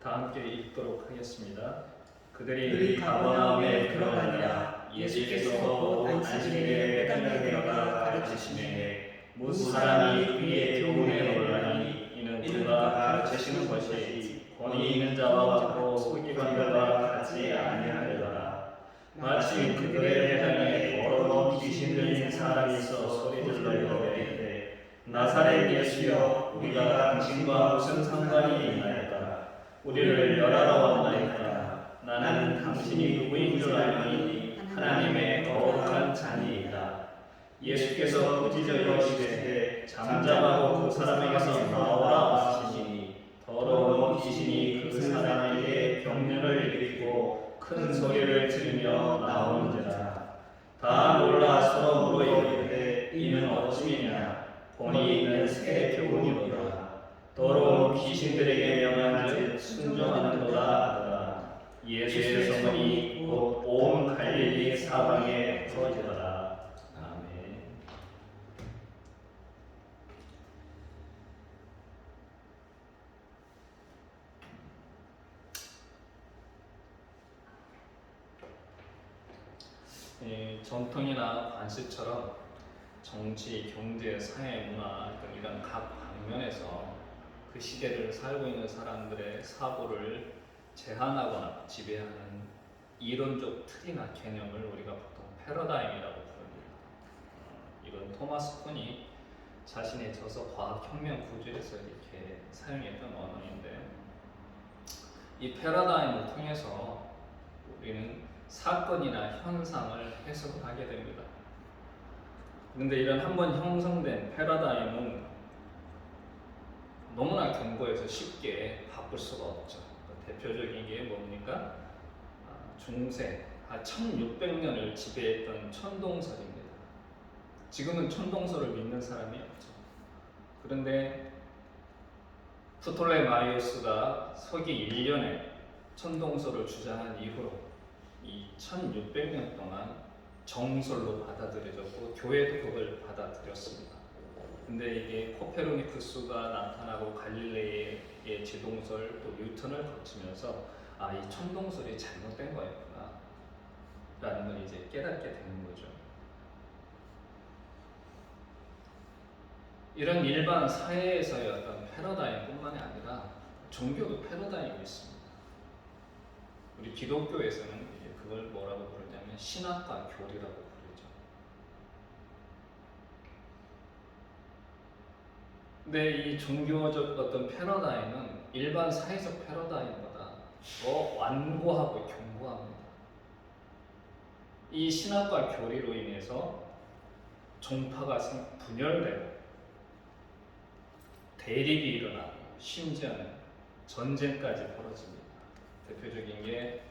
다 함께 읽도록 하겠습니다. 그들이 가버나움에 들어가니라. 예수께서 곧 안식일에 베다니에 들어가 가르치시매 무슨 사람이 그의 교훈에 놀라니 이는 그가 가르치시는 것이 권위 있는 자와 같고 소기관 자와 같지 아니하리라. 마침 그들의 회당에 더러운 귀신 들린 사람이 있어 소리질러 이르되 나사렛 예수여 우리가 당신과 무슨 상관이 있나이까? 우리를 멸하러 왔나이까? 나는 당신이 누구인 줄 알니 하나님의 거룩한 자니이다. 예수께서 꾸짖어 이르시되 잠잠하고 그 사람에게서 나오라 하시니 더러운 귀신이 그 사람에게 경련을 일으키고 큰 소리를 지르며 나오는지라. 다 놀라 서로 물어 이르되 이는 어찌미냐? 권위 있는 새 교훈이로다. 더러운 귀신들에게 명한즉 순종하는도다 하더라. 예수의 소문이 곧 온 갈릴리 사방에 퍼지더라. 아멘. 전통이나 관습처럼 정치, 경제, 사회, 문화 등 이런 각 방면에서 그 시대를 살고 있는 사람들의 사고를 제한하거나 지배하는 이론적 틀이나 개념을 우리가 보통 패러다임이라고 부릅니다. 이건 토마스 쿤이 자신의 저서 과학혁명 구조에서 이렇게 사용했던 언어인데, 이 패러다임을 통해서 우리는 사건이나 현상을 해석하게 됩니다. 그런데 이런 한번 형성된 패러다임은 너무나 견고해서 쉽게 바꿀 수가 없죠. 대표적인 게 뭡니까? 중세 1600년을 지배했던 천동설입니다. 지금은 천동설을 믿는 사람이 없죠. 그런데 프톨레마이오스가 서기 1년에 천동설을 주장한 이후로 이 1600년 동안 정설로 받아들여졌고 교회도 그걸 받아들였습니다. 근데 이게 코페르니쿠스가 나타나고 갈릴레이의 지동설 또 뉴턴을 거치면서 이 천동설이 잘못된 거였구나 라는 걸 이제 깨닫게 되는 거죠. 이런 일반 사회에서의 어떤 패러다임뿐만이 아니라 종교도 패러다임이 있습니다. 우리 기독교에서는 이제 그걸 뭐라고 부르냐면 신학과 교리라고 부르죠. 근데 이 종교적 어떤 패러다임은 일반 사회적 패러다임보다 더 완고하고 견고합니다. 이 신학과 교리로 인해서 종파가 분열되고 대립이 일어나고 심지어는 전쟁까지 벌어집니다. 대표적인 게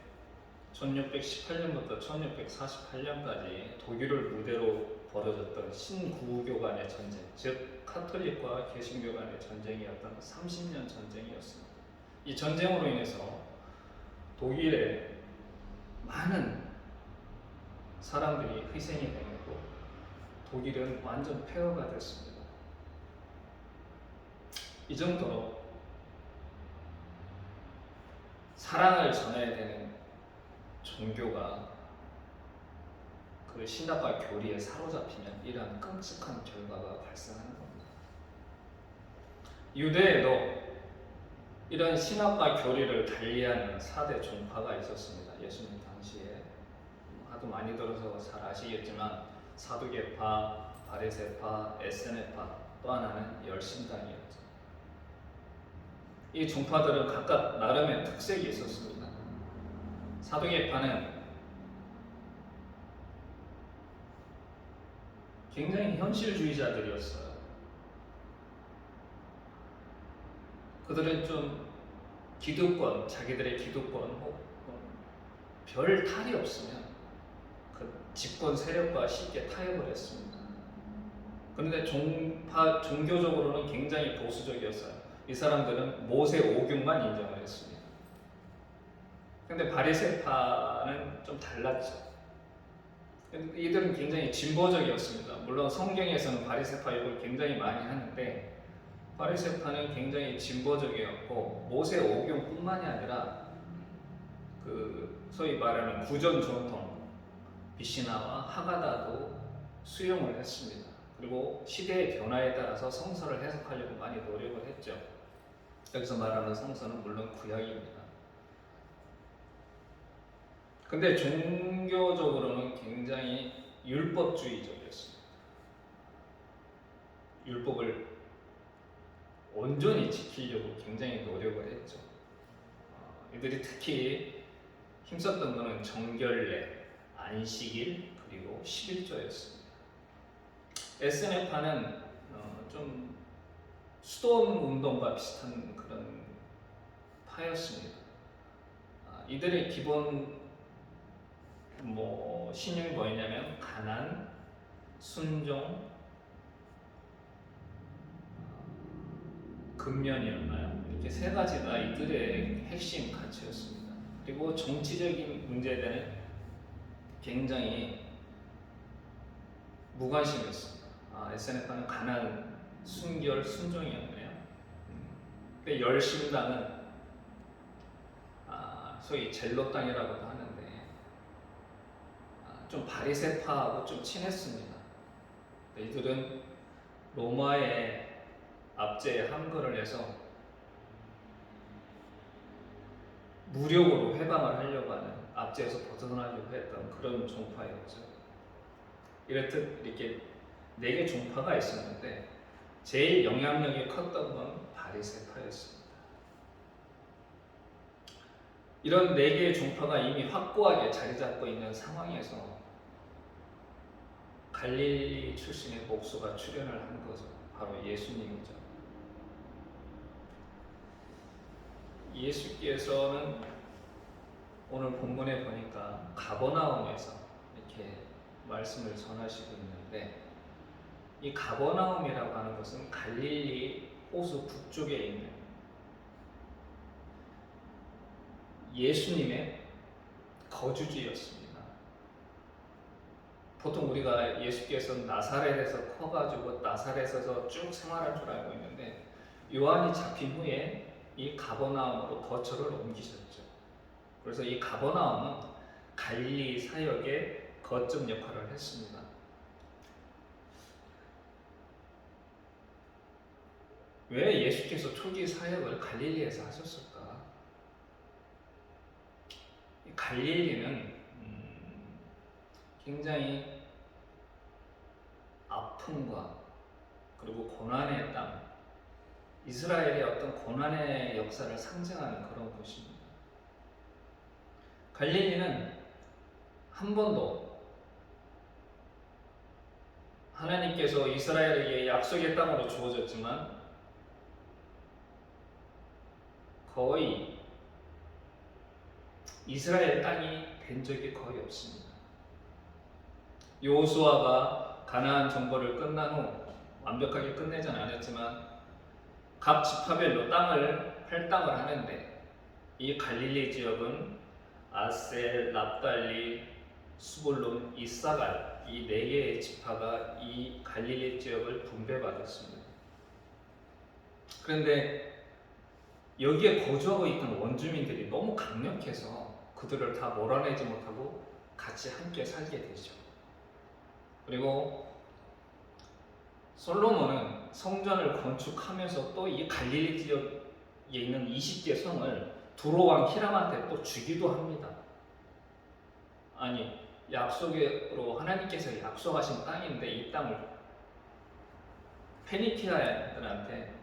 1618년부터 1648년까지 독일을 무대로 벌어졌던 신구교 간의 전쟁, 즉 카톨릭과 개신교 간의 전쟁이었던 30년 전쟁이었습니다. 이 전쟁으로 인해서 독일에 많은 사람들이 희생이 되고 독일은 완전 폐허가 됐습니다. 이 정도로 사랑을 전해야 되는 종교가 그 신학과 교리에 사로잡히면 이러한 끔찍한 결과가 발생하는 겁니다. 유대에도 이런 신학과 교리를 달리하는 4대 종파가 있었습니다. 예수님 당시에 하도 많이 들어서 잘 아시겠지만 사두개파, 바리새파, 에세네파, 또 하나는 열심당이었죠. 이 종파들은 각각 나름의 특색이 있었습니다. 사두개파는 굉장히 현실주의자들이었어요. 그들은 좀 기득권, 자기들의 기득권, 별 탈이 없으면 그 집권 세력과 쉽게 타협을 했습니다. 그런데 종교적으로는 굉장히 보수적이었어요. 이 사람들은 모세 오경만 인정을 했습니다. 근데 바리새파는 좀 달랐죠. 이들은 굉장히 진보적이었습니다. 물론 성경에서는 바리새파 욕을 굉장히 많이 하는데 바리새파는 굉장히 진보적이었고 모세 오경뿐만이 아니라 그 소위 말하는 구전 전통 비시나와 하가다도 수용을 했습니다. 그리고 시대의 변화에 따라서 성서를 해석하려고 많이 노력을 했죠. 여기서 말하는 성서는 물론 구약입니다. 근데 종교적으로는 굉장히 율법주의적이었습니다. 율법을 온전히 지키려고 굉장히 노력을 했죠. 이들이 특히 힘썼던 것은 정결례, 안식일, 그리고 11조였습니다. SNF파는 좀 수도원 운동과 비슷한 그런 파였습니다. 이들의 기본 신념이 뭐였냐면 가난, 순종, 근면이었나요? 이렇게 세 가지가 이들의 핵심 가치였습니다. 그리고 정치적인 문제에 대한 굉장히 무관심했습니다. SNF파는 가난, 순결, 순종이었네요. 근데 열심당은 소위 젤로당이라고도 하는데 좀 바리새파하고 좀 친했습니다. 이들은 로마의 압제에 항거를 해서 무력으로 해방을 하려고 하는, 압제에서 벗어나려고 했던 그런 종파였죠. 이렇듯 이렇게 4개 종파가 있었는데 제일 영향력이 컸던 건 바리새파였습니다. 이런 4개의 종파가 이미 확고하게 자리 잡고 있는 상황에서 갈릴리 출신의 목수가 출현을 한 거죠. 바로 예수님이죠. 예수께서는 오늘 본문에 보니까 가버나움에서 이렇게 말씀을 전하시고 있는데, 이 가버나움이라고 하는 것은 갈릴리 호수 북쪽에 있는 예수님의 거주지였습니다. 보통 우리가 예수께서 나사렛에서 커가지고 나사렛에서 쭉 생활한 줄 알고 있는데, 요한이 잡힌 후에 이 가버나움으로 거처를 옮기셨죠. 그래서 이 가버나움은 갈릴리 사역의 거점 역할을 했습니다. 왜 예수께서 초기 사역을 갈릴리에서 하셨을까? 갈릴리는 굉장히 아픔과 그리고 고난의 땅, 이스라엘의 어떤 고난의 역사를 상징하는 그런 곳입니다. 갈릴리는 한 번도 하나님께서 이스라엘에게 약속의 땅으로 주어졌지만 거의 이스라엘 땅이 된 적이 거의 없습니다. 여호수아가 가나안 정벌을 끝난 후 완벽하게 끝내지는 않았지만 각 지파별로 할당을 하는데, 이 갈릴리 지역은 아셀, 납달리, 수불론, 이사갈, 이 4개의 지파가 이 갈릴리 지역을 분배받았습니다. 그런데 여기에 거주하고 있던 원주민들이 너무 강력해서 그들을 다 몰아내지 못하고 같이 함께 살게 되죠. 그리고 솔로몬은 성전을 건축하면서 또 이 갈릴리 지역에 있는 20개 성을 두로왕 히람한테 또 주기도 합니다. 아니, 약속으로 하나님께서 약속하신 땅인데 이 땅을 페니키아인들한테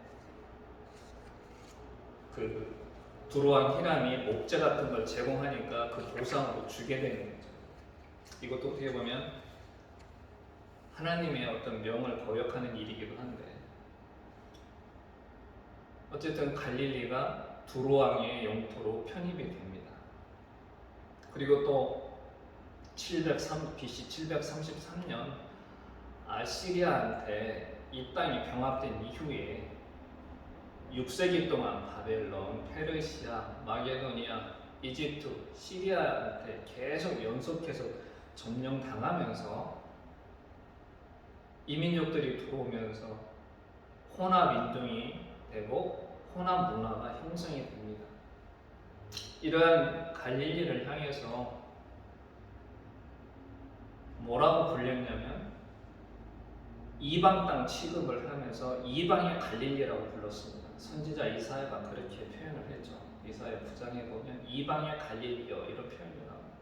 그 두로왕 히람이 목재 같은 걸 제공하니까 그 보상으로 주게 되는 거죠. 이것도 어떻게 보면 하나님의 어떤 명을 거역하는 일이기도 한데, 어쨌든 갈릴리가 두로왕의 영토로 편입이 됩니다. 그리고 또 BC 733년 아시리아한테 이 땅이 병합된 이후에 6세기 동안 바벨론, 페르시아, 마게도니아, 이집트, 시리아한테 계속 연속해서 점령당하면서 이민족들이 들어오면서 혼합 인종이 되고 혼합 문화가 형성이 됩니다. 이러한 갈릴리를 향해서 뭐라고 불렸냐면 이방 땅 취급을 하면서 이방의 갈릴리라고 불렀습니다. 선지자 이사야가 그렇게 표현을 했죠. 이사야 9장에 보면 이방의 갈릴리여 이런 표현이 나옵니다.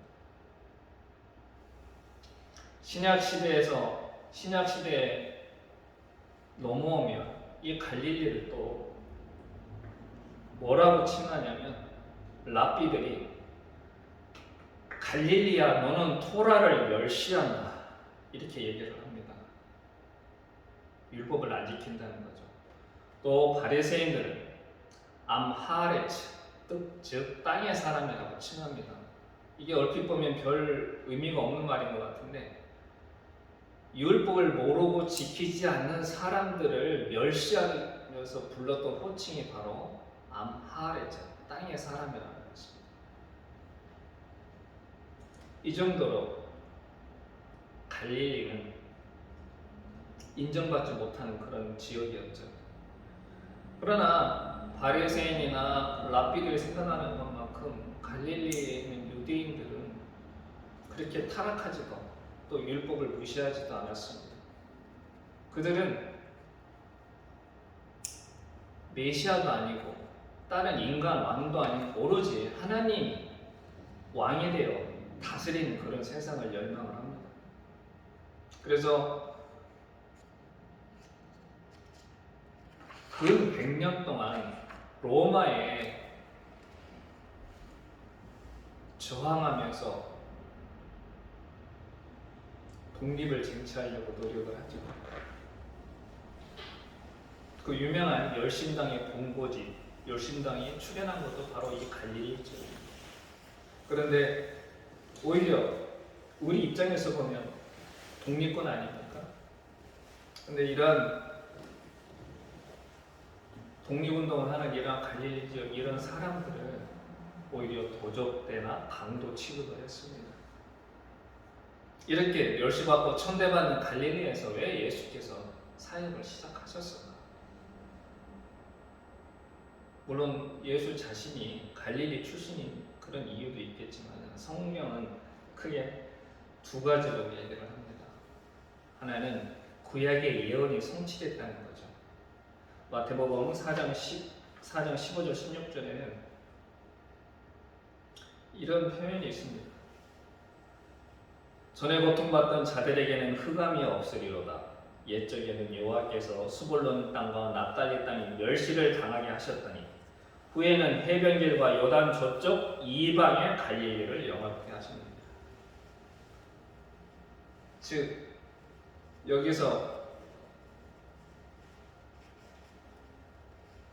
신약 시대에 넘어오면 이 갈릴리를 또 뭐라고 칭하냐면 랍비들이 갈릴리야 너는 토라를 멸시한다 이렇게 얘기를 합니다. 율법을 안 지킨다는 거죠. 또 바리새인들은 암하레츠 즉 땅의 사람이라고 칭합니다. 이게 얼핏 보면 별 의미가 없는 말인 것 같은데 율법을 모르고 지키지 않는 사람들을 멸시하면서 불렀던 호칭이 바로 암하레츠 땅의 사람이라는 것입니다. 이 정도로 갈릴리는 인정받지 못하는 그런 지역이었죠. 그러나 바리새인이나 랍비들이 생각하는 것만큼 갈릴리에 있는 유대인들은 그렇게 타락하지도 또 율법을 무시하지도 않았습니다. 그들은 메시아도 아니고 다른 인간 왕도 아니고 오로지 하나님이 왕이 되어 다스리는 그런 세상을 열망을 합니다. 그래서 그 100년 동안 로마에 저항하면서 독립을 쟁취하려고 노력을 하죠. 그 유명한 열심당의 본고지, 열심당이 출현한 것도 바로 이 갈릴리죠. 그런데 오히려 우리 입장에서 보면 독립군 아닙니까? 그런데 이런 독립운동을 하는 이런 갈릴리 지역 이런 사람들을 오히려 도적대나 강도 취급을 했습니다. 이렇게 멸시받고 천대받는 갈릴리에서 왜 예수께서 사역을 시작하셨을까? 물론 예수 자신이 갈릴리 출신인 그런 이유도 있겠지만 성경은 크게 두 가지로 얘기를 합니다. 하나는 구약의 예언이 성취됐다는 거죠. 마태복음 4장 15절 16절에는 이런 표현이 있습니다. 전에 고통받던 자들에게는 흑암이 없으리로다. 옛적에는 여호와께서 수볼론 땅과 납달리 땅이 멸시를 당하게 하셨더니 후에는 해변길과 요단 저쪽 이방의 갈릴리를 영화롭게 하십니다. 즉 여기서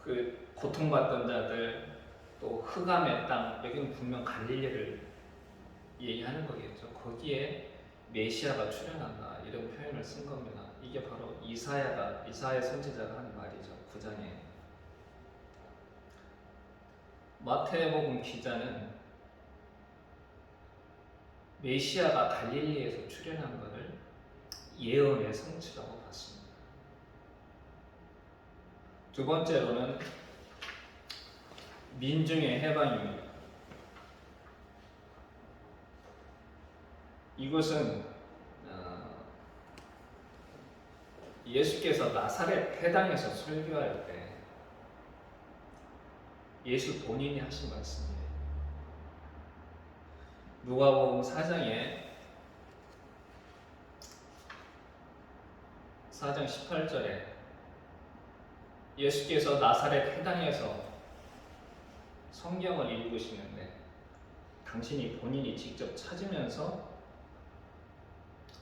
그 고통받던 자들 또 흑암의 땅 여기는 분명 갈릴리를 얘기하는 거겠죠. 거기에 메시아가 출현한다 이런 표현을 쓴 겁니다. 이게 바로 이사야 선지자가 한 말이죠. 9장에 마태복음 기자는 메시아가 갈릴리에서 출현한 것을 예언의 성취라고 봤습니다. 두 번째로는 민중의 해방입니다. 이것은 예수께서 나사렛 회당에서 설교할 때 예수 본인이 하신 말씀이에요. 누가복음 4장 18절에 예수께서 나사렛 회당에서 성경을 읽으시는데 당신이 본인이 직접 찾으면서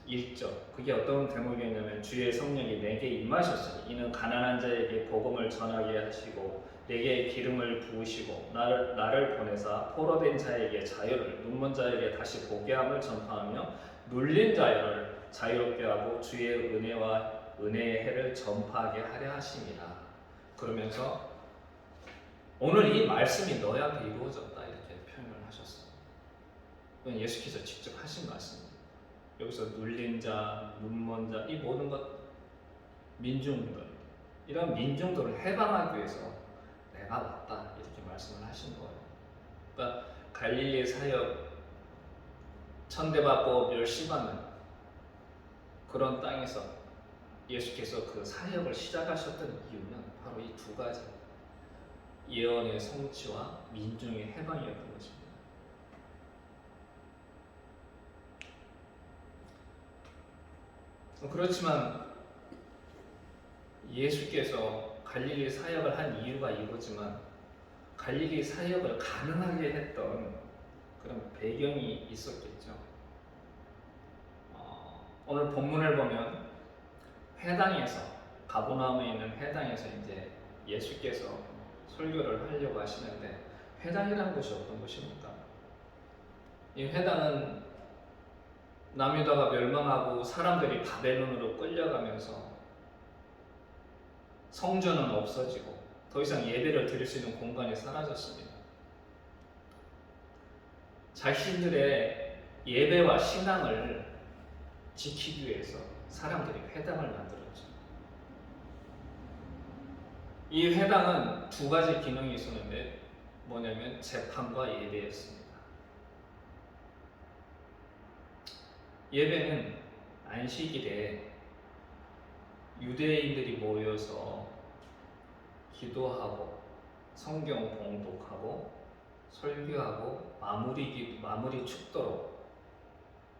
읽죠. 그게 어떤 대목이었냐면 주의 성령이 내게 임하셨으니 이는 가난한 자에게 복음을 전하게 하시고 내게 기름을 부으시고 나를 보내사 포로된 자에게 자유를 눈먼 자에게 다시 보게 함을 전파하며 눌린 자를 자유롭게 하고 주의 은혜와 은혜의 해를 전파하게 하려 하심이라. 그러면서 오늘 이 말씀이 너희한테 이루어졌다 이렇게 표현을 하셨어요. 이건 예수께서 직접 하신 말씀입니다. 여기서 눌린 자, 눈먼 자, 이 모든 것 민중들 이런 민중들을 해방하기 위해서 내가 왔다 이렇게 말씀을 하신 거예요. 그러니까 갈릴리 사역 천대받고 멸시받는 그런 땅에서 예수께서 그 사역을 시작하셨던 이유는 바로 이 두 가지 예언의 성취와 민중의 해방이었던 것입니다. 그렇지만 예수께서 갈릴리 사역을 한 이유가 이거지만 갈릴리 사역을 가능하게 했던 그런 배경이 있었겠죠. 오늘 본문을 보면 회당에서 가버나움에 있는 회당에서 이제 예수께서 설교를 하려고 하시는데 회당이라는 곳이 어떤 곳입니까? 이 회당은 남유다가 멸망하고 사람들이 바벨론으로 끌려가면서 성전은 없어지고 더 이상 예배를 드릴 수 있는 공간이 사라졌습니다. 자신들의 예배와 신앙을 지키기 위해서 사람들이 회당을 만들었죠. 이 회당은 두 가지 기능이 있었는데 뭐냐면 재판과 예배였습니다. 예배는 안식일에 유대인들이 모여서 기도하고 성경 봉독하고 설교하고 마무리 축도로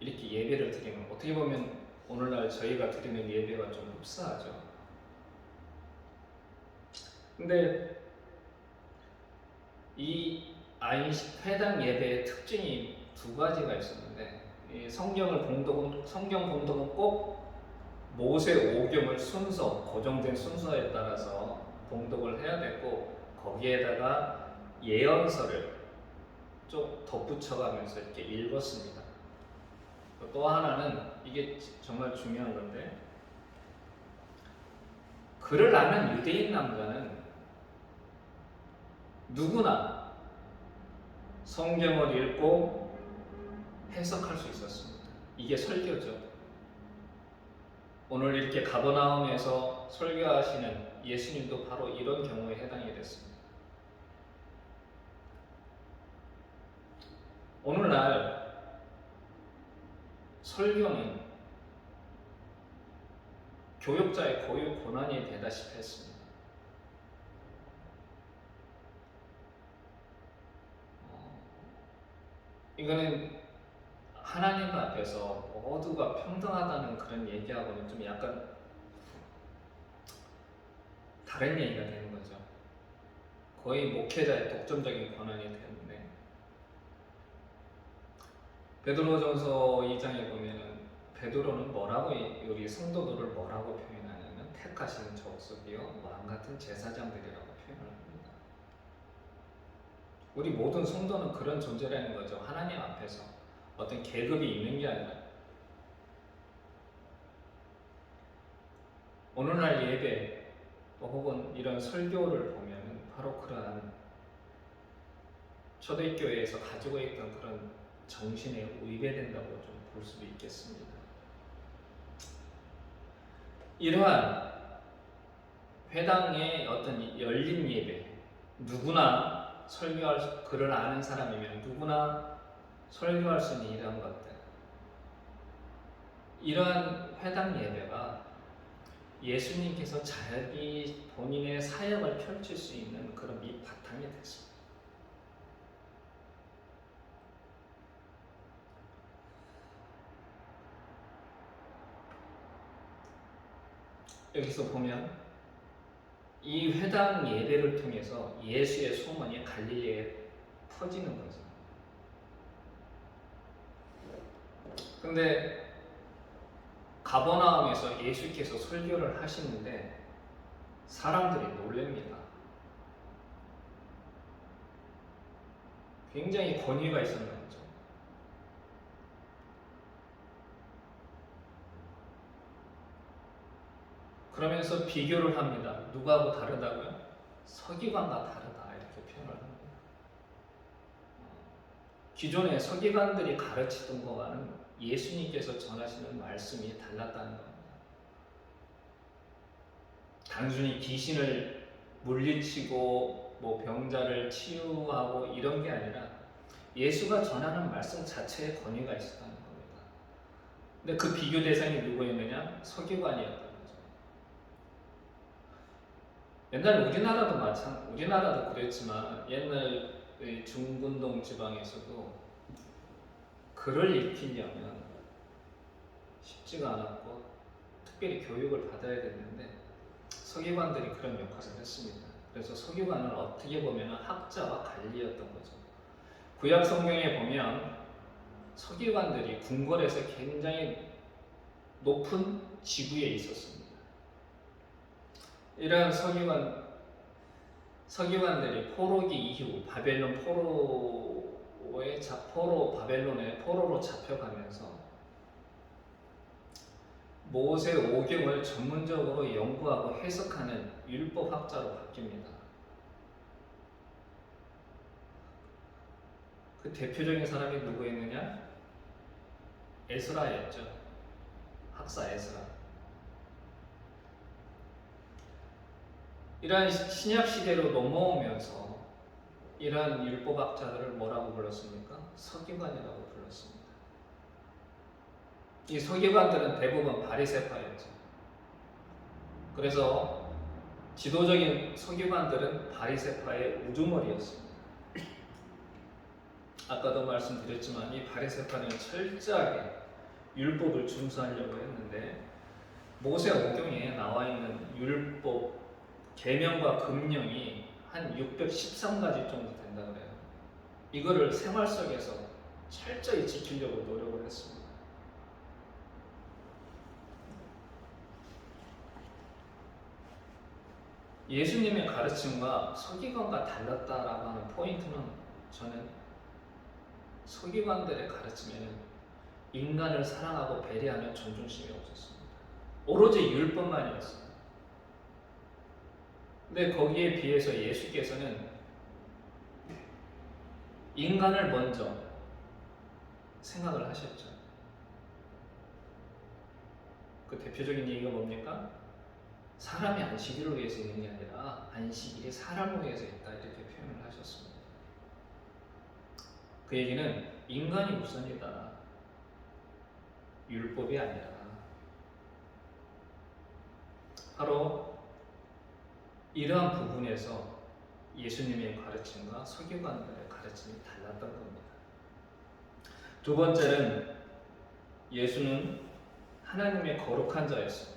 이렇게 예배를 드리는, 어떻게 보면 오늘날 저희가 드리는 예배가 좀 흡사하죠. 근데 이 회당 예배의 특징이 두 가지가 있었는데, 이 성경 봉독은 꼭 모세 오경을 고정된 순서에 따라서 봉독을 해야 되고, 거기에다가 예언서를 좀 덧붙여가면서 이렇게 읽었습니다. 또 하나는, 이게 정말 중요한 건데, 글을 아는 유대인 남자는 누구나 성경을 읽고 해석할 수 있었습니다. 이게 설교죠. 오늘 이렇게 가버나움에서 설교하시는 예수님도 바로 이런 경우에 해당이 됐습니다. 오늘날 설교는 교역자의 고유 고난이 되다시피 했습니다. 이거는 하나님 앞에서 모두가 평등하다는 그런 얘기하고는 좀 약간 다른 얘기가 되는 거죠. 거의 목회자의 독점적인 권한이 되는데, 베드로전서 2장에 보면은 베드로는 우리 성도들을 뭐라고 표현하냐면 택하신 족속이요 왕같은 제사장들이라고 표현을 합니다. 우리 모든 성도는 그런 존재라는 거죠. 하나님 앞에서 어떤 계급이 있는 게 아니라. 오늘날 예배 혹은 이런 설교를 보면 바로 그러한 초대교회에서 가지고 있던 그런 정신에 위배된다고 좀 볼 수도 있겠습니다. 이러한 회당의 어떤 열린 예배, 누구나 글을 아는 사람이면 누구나 설교할 수 있는 이러한 것들, 이러한 회당 예배가 예수님께서 자기 본인의 사역을 펼칠 수 있는 그런 밑바탕이 됐습니다. 여기서 보면 이 회당 예배를 통해서 예수의 소문이 갈릴리에 퍼지는 거죠. 근데 가버나움에서 예수께서 설교를 하시는데 사람들이 놀랍니다. 굉장히 권위가 있었는 거죠. 그러면서 비교를 합니다. 누구하고 다르다고요? 서기관과 다르다 이렇게 표현을 합니다. 기존의 서기관들이 가르치던 것과는 예수님께서 전하시는 말씀이 달랐다는 겁니다. 단순히 귀신을 물리치고 뭐 병자를 치유하고 이런 게 아니라 예수가 전하는 말씀 자체에 권위가 있었다는 겁니다. 근데 그 비교 대상이 누구였느냐? 서기관이었던 거죠. 옛날 우리나라도 그랬지만 옛날 중군동 지방에서도 글을 익히려면 쉽지가 않았고 특별히 교육을 받아야 됐는데 서기관들이 그런 역할을 했습니다. 그래서 서기관은 어떻게 보면 학자와 관리였던 거죠. 구약 성경에 보면 서기관들이 궁궐에서 굉장히 높은 지구에 있었습니다. 이러한 서기관들이 포로기 이후 바벨론의 포로로 잡혀가면서 모세 오경을 전문적으로 연구하고 해석하는 율법학자로 바뀝니다. 그 대표적인 사람이 누구였느냐? 에스라였죠. 학사 에스라. 이러한 신약 시대로 넘어오면서 이러한 율법학자들을 뭐라고 불렀습니까? 서기관이라고 불렀습니다. 이 서기관들은 대부분 바리새파였죠. 그래서 지도적인 서기관들은 바리새파의 우두머리였습니다. 아까도 말씀드렸지만 이 바리새파는 철저하게 율법을 준수하려고 했는데 모세 오경에 나와 있는 율법 계명과 금령이 한 613가지 정도 된다 그래요. 이거를 생활 속에서 철저히 지키려고 노력을 했습니다. 예수님의 가르침과 서기관과 달랐다라고 하는 포인트는 저는 서기관들의 가르침에는 인간을 사랑하고 배려하는 존중심이 없었습니다. 오로지 율법만이었어요. 근데 거기에 비해서 예수께서는 인간을 먼저 생각을 하셨죠. 그 대표적인 얘기가 뭡니까? 사람이 안식일을 위해서 있는 게 아니라 안식일이 사람을 위해서 있다 이렇게 표현을 하셨습니다. 그 얘기는 인간이 우선이다. 율법이 아니라. 바로 이러한 부분에서 예수님의 가르침과 서기관들의 가르침이 달랐던 겁니다. 두 번째는 예수는 하나님의 거룩한 자였습니다.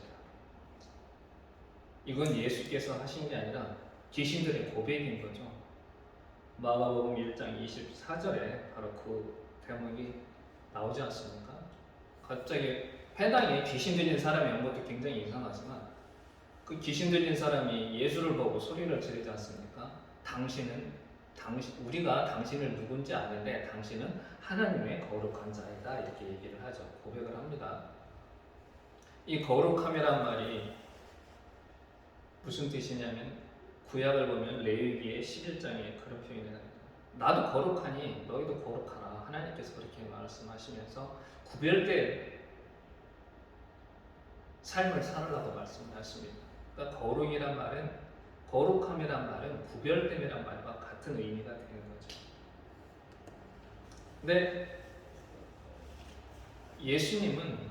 이건 예수께서 하신 게 아니라 귀신들의 고백인 거죠. 마가복음 1장 24절에 바로 그 대목이 나오지 않습니까? 갑자기 회당에 귀신 들린 사람이 온 것도 굉장히 이상하지만 그 귀신 들린 사람이 예수를 보고 소리를 지르지 않습니까? 우리가 당신을 누군지 아는데 당신은 하나님의 거룩한 자이다 이렇게 얘기를 하죠. 고백을 합니다. 이 거룩함이란 말이 무슨 뜻이냐면 구약을 보면 레위기의 11장에 그런 표현이 나옵니다. 나도 거룩하니 너희도 거룩하라. 하나님께서 그렇게 말씀하시면서 구별된 삶을 살으라고 말씀하십니다. 그러니까 거룩함이란 말은 구별됨이란 말과 같은 의미가 되는 거죠. 근데 예수님은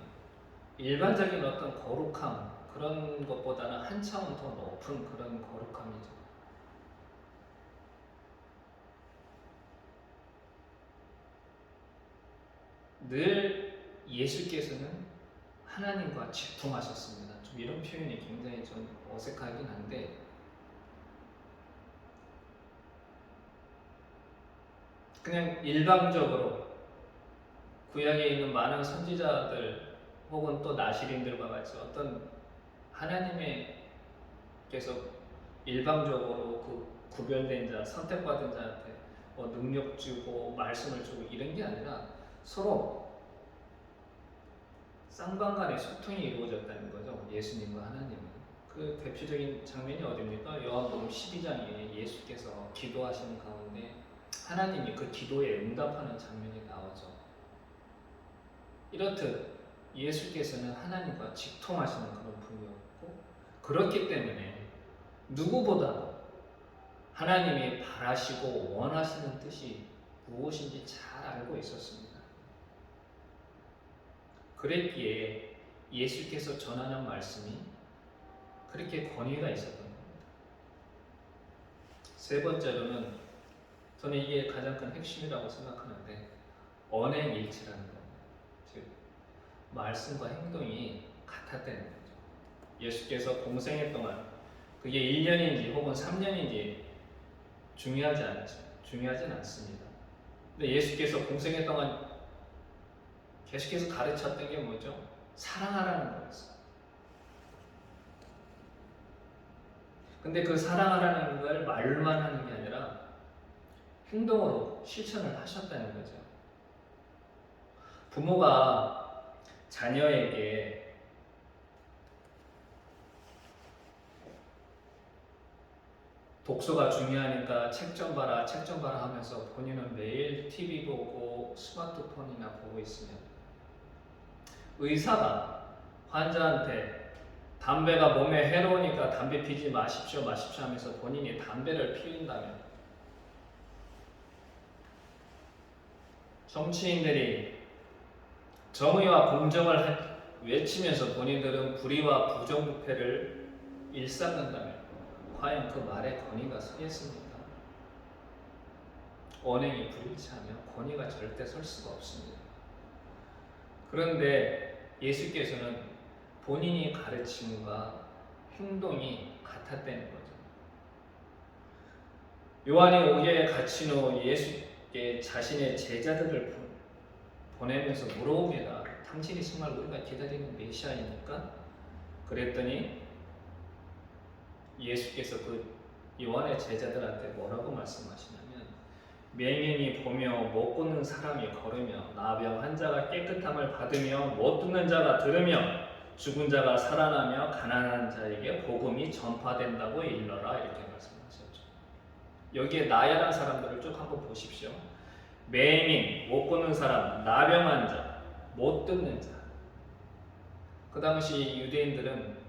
일반적인 어떤 거룩함 그런 것보다는 한 차원 더 높은 그런 거룩함이죠. 늘 예수께서는 하나님과 직통하셨습니다. 좀 이런 표현이 굉장히 좀 어색하긴 한데 그냥 일방적으로 구약에 있는 많은 선지자들 혹은 또 나시린들과 같이 어떤 하나님께서 일방적으로 그 구별된 자, 선택받은 자한테 능력 주고 말씀을 주고 이런 게 아니라 서로 쌍방간의 소통이 이루어졌다는 거죠. 예수님과 하나님은. 그 대표적인 장면이 어디입니까? 요한복음 12장에 예수께서 기도하시는 가운데 하나님이 그 기도에 응답하는 장면이 나오죠. 이렇듯 예수께서는 하나님과 직통하시는 그런 분이었고 그렇기 때문에 누구보다 하나님이 바라시고 원하시는 뜻이 무엇인지 잘 알고 있었습니다. 그랬기에 예수께서 전하는 말씀이 그렇게 권위가 있었던 겁니다. 세 번째로는 저는 이게 가장 큰 핵심이라고 생각하는데 언행일치라는 겁니다. 즉 말씀과 행동이 같았다는 거죠. 예수께서 공생애 동안 그게 1년인지 혹은 3년인지 중요하진 않습니다. 근데 예수께서 공생애 동안 계속해서 가르쳤던 게 뭐죠? 사랑하라는 거였어요. 근데 그 사랑하라는 걸 말만 하는 게 아니라 행동으로 실천을 하셨다는 거죠. 부모가 자녀에게 독서가 중요하니까 책 좀 봐라 하면서 본인은 매일 TV 보고 스마트폰이나 보고 있으면 의사가 환자한테 담배가 몸에 해로우니까 담배 피지 마십시오 하면서 본인이 담배를 피운다면, 정치인들이 정의와 공정을 외치면서 본인들은 불의와 부정부패를 일삼는다면 과연 그 말에 권위가 서겠습니까? 언행이 불일치하면 권위가 절대 설 수가 없습니다. 그런데 예수께서는 본인이 가르침과 행동이 같았다는 거죠. 요한이 오게 갇힌 후 예수께 자신의 제자들을 보내면서 물어옵니다. 당신이 정말 우리가 기다리는 메시아입니까? 그랬더니 예수께서 그 요한의 제자들한테 뭐라고 말씀하시냐면, 맹인이 보며 못 걷는 사람이 걸으며 나병 환자가 깨끗함을 받으며 못 듣는 자가 들으며 죽은 자가 살아나며 가난한 자에게 복음이 전파된다고 일러라, 이렇게 말씀하셨죠. 여기에 나열한 사람들을 쭉 한번 보십시오. 맹인, 못 걷는 사람, 나병 환자, 못 듣는 자. 그 당시 유대인들은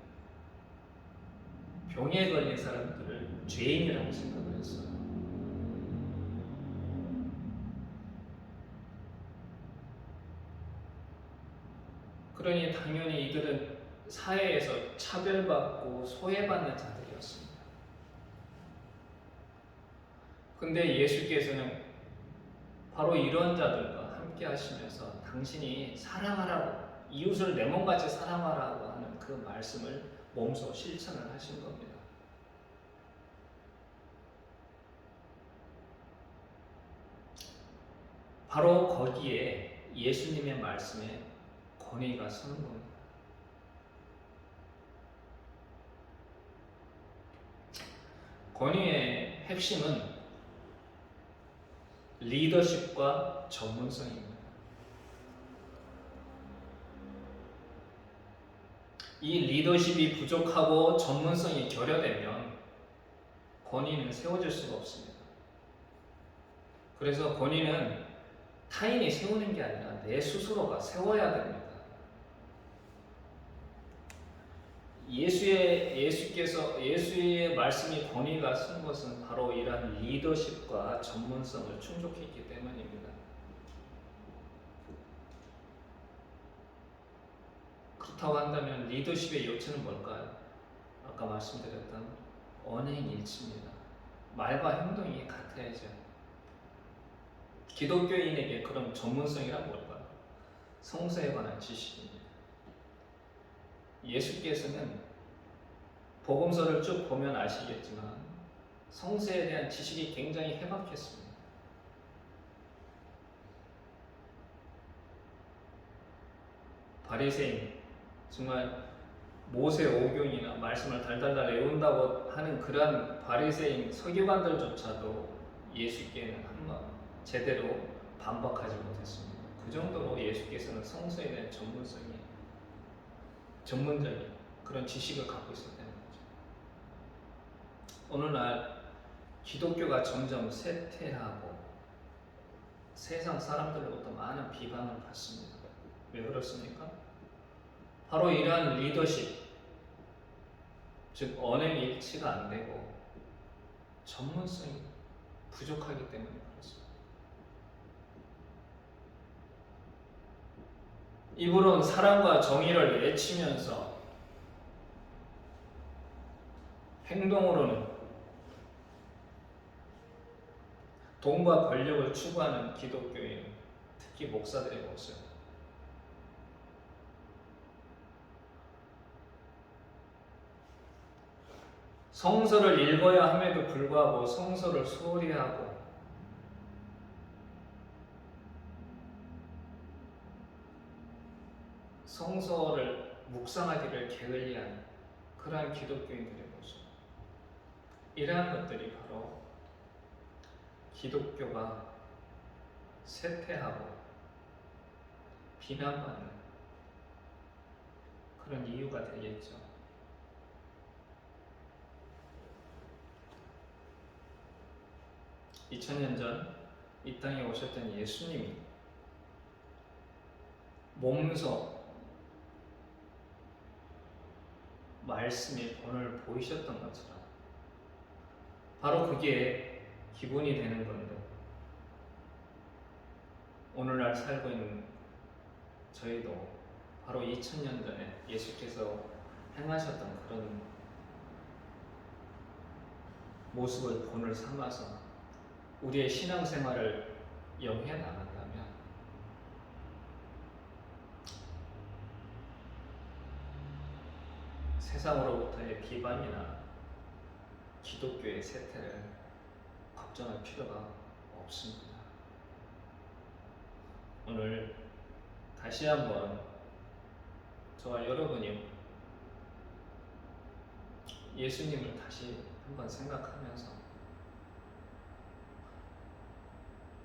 병에 걸린 사람들을 죄인이라고 생각을 했어요. 그러니 당연히 이들은 사회에서 차별받고 소외받는 자들이었습니다. 근데 예수께서는 바로 이런 자들과 함께 하시면서 당신이 사랑하라고, 이웃을 내 몸같이 사랑하라고 하는 그 말씀을 몸소 실천을 하신 겁니다. 바로 거기에 예수님의 말씀에 권위가 서는 겁니다. 권위의 핵심은 리더십과 전문성입니다. 이 리더십이 부족하고 전문성이 결여되면 권위는 세워질 수가 없습니다. 그래서 권위는 타인이 세우는 게 아니라 내 스스로가 세워야 됩니다. 예수의 말씀이 권위가 쓴 것은 바로 이러한 리더십과 전문성을 충족했기 때문입니다. 그렇다고 한다면 리더십의 요체는 뭘까요? 아까 말씀드렸던 언행일치입니다. 말과 행동이 같아야죠. 기독교인에게 그럼 전문성이란 뭘까요? 성서에 관한 지식입니다. 예수께서는 복음서를 쭉 보면 아시겠지만 성서에 대한 지식이 굉장히 해박했습니다. 바리새인, 정말 모세 오경이나 말씀을 달달달 외운다고 하는 그러한 바리새인 서기관들조차도 예수께는 한번 제대로 반박하지 못했습니다. 그 정도로 예수께서는 성서에 대한 전문적인 그런 지식을 갖고 있었다는 거죠. 오늘날 기독교가 점점 쇠퇴하고 세상 사람들로부터 많은 비방을 받습니다. 왜 그렇습니까? 바로 이러한 리더십, 즉 언행 일치가 안 되고 전문성이 부족하기 때문에 그렇습니다. 입으로는 사랑과 정의를 외치면서 행동으로는 돈과 권력을 추구하는 기독교인, 특히 목사들의 모습. 성서를 읽어야 함에도 불구하고 성서를 소홀히 하고 성서를 묵상하기를 게을리한 그러한 기독교인들의 모습. 이러한 것들이 바로 기독교가 쇠퇴하고 비난받는 그런 이유가 되겠죠. (2000년) 전 이 땅에 오셨던 예수님이 몸소 말씀의 본을 보이셨던 것처럼 바로 그게 기본이 되는 건데, 오늘날 살고 있는 저희도 바로 2000년 전에 예수께서 행하셨던 그런 모습을 본을 삼아서 우리의 신앙생활을 영해 나간다면 세상으로부터의 비방이나 기독교의 쇠퇴를 걱정할 필요가 없습니다. 오늘 다시 한번 저와 여러분이 예수님을 다시 한번 생각하면서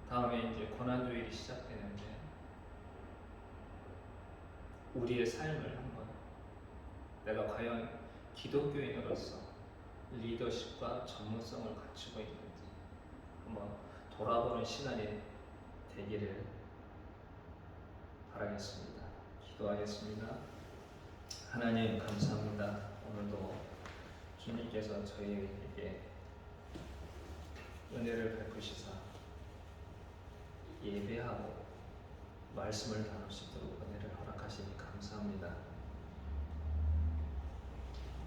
다음에 이제 고난주일이 시작되는데 우리의 삶을 한번 내가 과연 기독교인으로서 리더십과 전문성을 갖추고 있는지 한번 돌아보는 시간이 되기를 바라겠습니다. 기도하겠습니다. 하나님 감사합니다. 오늘도 주님께서 저희에게 은혜를 베푸시사 예배하고 말씀을 나눌 수 있도록 은혜를 허락하시니 감사합니다.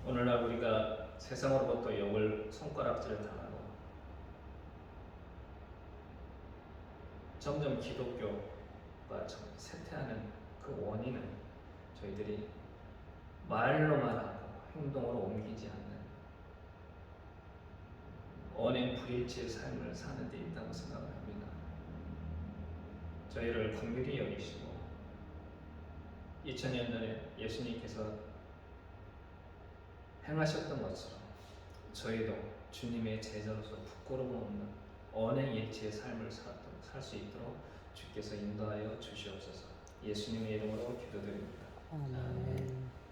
오늘날 우리가 세상으로부터 욕을 손가락질을 당하고 점점 기독교가 쇠퇴하는 그 원인은 저희들이 말로만 하고 행동으로 옮기지 않는 언행 불일치의 삶을 사는 데 있다고 생각을 합니다. 저희를 긍휼히 여기시고 2000년 전에 예수님께서 행하셨던 것처럼 저희도 주님의 제자로서 부끄러움 없는 언행 일치의 삶을 살 수 있도록 주께서 인도하여 주시옵소서. 예수님의 이름으로 기도드립니다. 아멘.